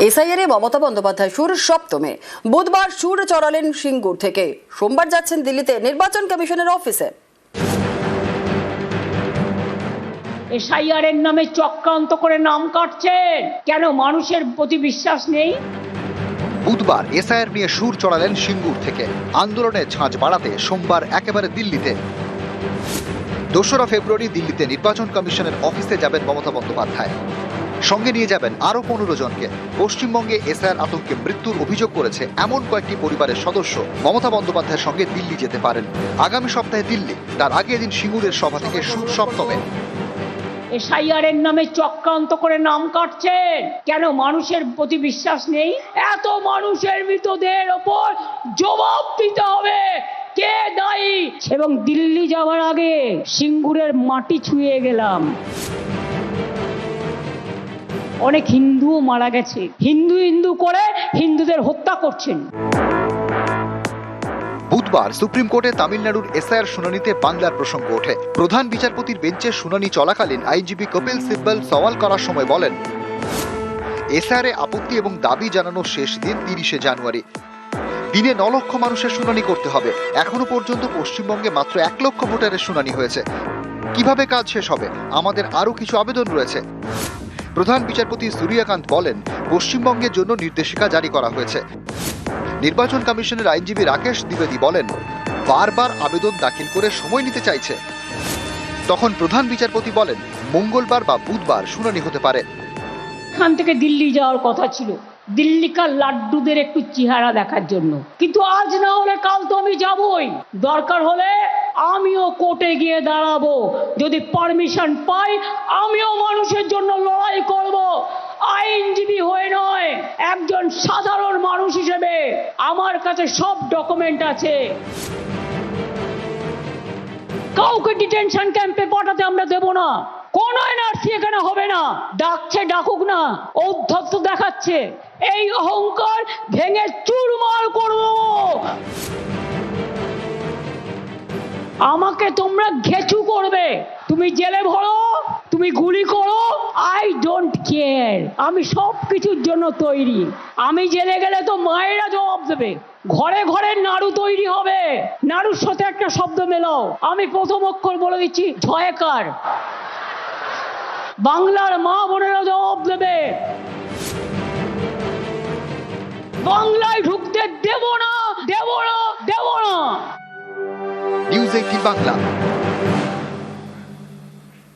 এসআইআরে মমতা বন্দ্যোপাধ্যায় সুর সপ্তমে বুধবার সুর চড়ালেন সিঙ্গুর থেকে। সোমবার যাচ্ছেন দিল্লিতে নির্বাচন কমিশনের অফিসে। এসআইআর এর নামে চক্রান্ত করে নাম কাটছেন কেন? মানুষের প্রতি বিশ্বাস নেই। বুধবার এসআইআর নিয়ে সুর চড়ালেন সিঙ্গুর থেকে। আন্দোলনের ঝাঁঝ বাড়াতে সোমবার একেবারে দিল্লিতে। 2রা ফেব্রুয়ারি দিল্লিতে নির্বাচন কমিশনের অফিসে যাবেন মমতা বন্দ্যোপাধ্যায়। সঙ্গে নিয়ে যাবেন আরো 15 জনকে। পশ্চিমবঙ্গে এসআইআর আতঙ্কে মৃত্যুর অভিযোগ করেছে এমন কয়েকটি পরিবারের সদস্য মমতা বন্দ্যোপাধ্যায়ের সঙ্গে দিল্লি যেতে পারেন। আগামী সপ্তাহে দিল্লি, তার আগে এদিন সিঙ্গুরের সভা থেকে সুর সপ্তমে। এসআইআর এর নামে চক্রান্ত করে নাম কাটছেন কেন? মানুষের প্রতি বিশ্বাস নেই। এত মানুষের মৃতদেহের ওপর জবাব দিতে হবে, কে দায়ী। এবং দিল্লি যাওয়ার আগে সিঙ্গুরের মাটি ছুঁয়ে গেলাম। অনেক হিন্দুও মারা গেছে, হিন্দু করে হিন্দুদের হত্যা করছেন। বুধবার সুপ্রিম কোর্টে তামিলনাড়ুর এসআইআর শুনানিতে বাংলার প্রসঙ্গ ওঠে। প্রধান বিচারপতির বেঞ্চে শুনানি চলাকালীন আইনজীবী কপিল সিব্বল সওয়াল করার সময় বলেন, এসআইআরে আপত্তি এবং দাবি জানানোর শেষ দিন 30শে জানুয়ারি। দিনে 9 লক্ষ মানুষের শুনানি করতে হবে। এখনো পর্যন্ত পশ্চিমবঙ্গে মাত্র 1 লক্ষ ভোটারের শুনানি হয়েছে। কিভাবে কাজ শেষ হবে? আমাদের আরো কিছু আবেদন রয়েছে। প্রধান বিচারপতি সূর্যকান্ত বলেন, পশ্চিমবঙ্গের জন্য নির্দেশিকা জারি করা হয়েছে। নির্বাচন কমিশনের আইনজীবী রাকেশ দ্বিবেদী বলেন, বারবার আবেদন দাখিল করে সময় নিতে চাইছে। তখন প্রধান বিচারপতি বলেন, মঙ্গলবার বা বুধবার শুনানি হতে পারে। এখান থেকে দিল্লি যাওয়ার কথা ছিল, দিল্লিকার লাড্ডুদের একটু চেহারা দেখার জন্য, কিন্তু আজ না হলে কাল তো আমি যাবই। দরকার হলে আমিও কোর্টে গিয়ে দাঁড়াবো। যদি পারমিশন পাই আমিও মানুষের জন্য লড়াই করব। আইনজীবী হয়ে নয়, একজন সাধারণ মানুষ হিসেবে আমার কাছে সব ডকুমেন্ট আছে। কাউকে ডিটেনশন ক্যাম্পে পাঠাতে আমরা দেব না। কোন এনআরসি এখানে হবে না। ডাকছে ডাকুক না, ঔদ্ধত্য দেখাচ্ছে। এই অহংকার ভেঙে চুরমার করব। আমাকে তোমরা ঘেচু করবে, তুমি জেলে ভরো, তুমি গুলি করো, আই ডোন্ট কেয়ার। আমি সব কিছুর জন্য তৈরি। আমি জেলে গেলে তো মায়েরা জবাব দেবে। ঘরে ঘরে নাড়ু তৈরি হবে। নাড়ুর সাথে একটা শব্দ মেলাও। আমি প্রথম অক্ষর বলে দিচ্ছি, ঝয়কার। বাংলার মা বোনেরা জবাব দেবে। বাংলায় ঢুকতে দেব না, দেব না, দেব না। নিউজ 18 বাংলা।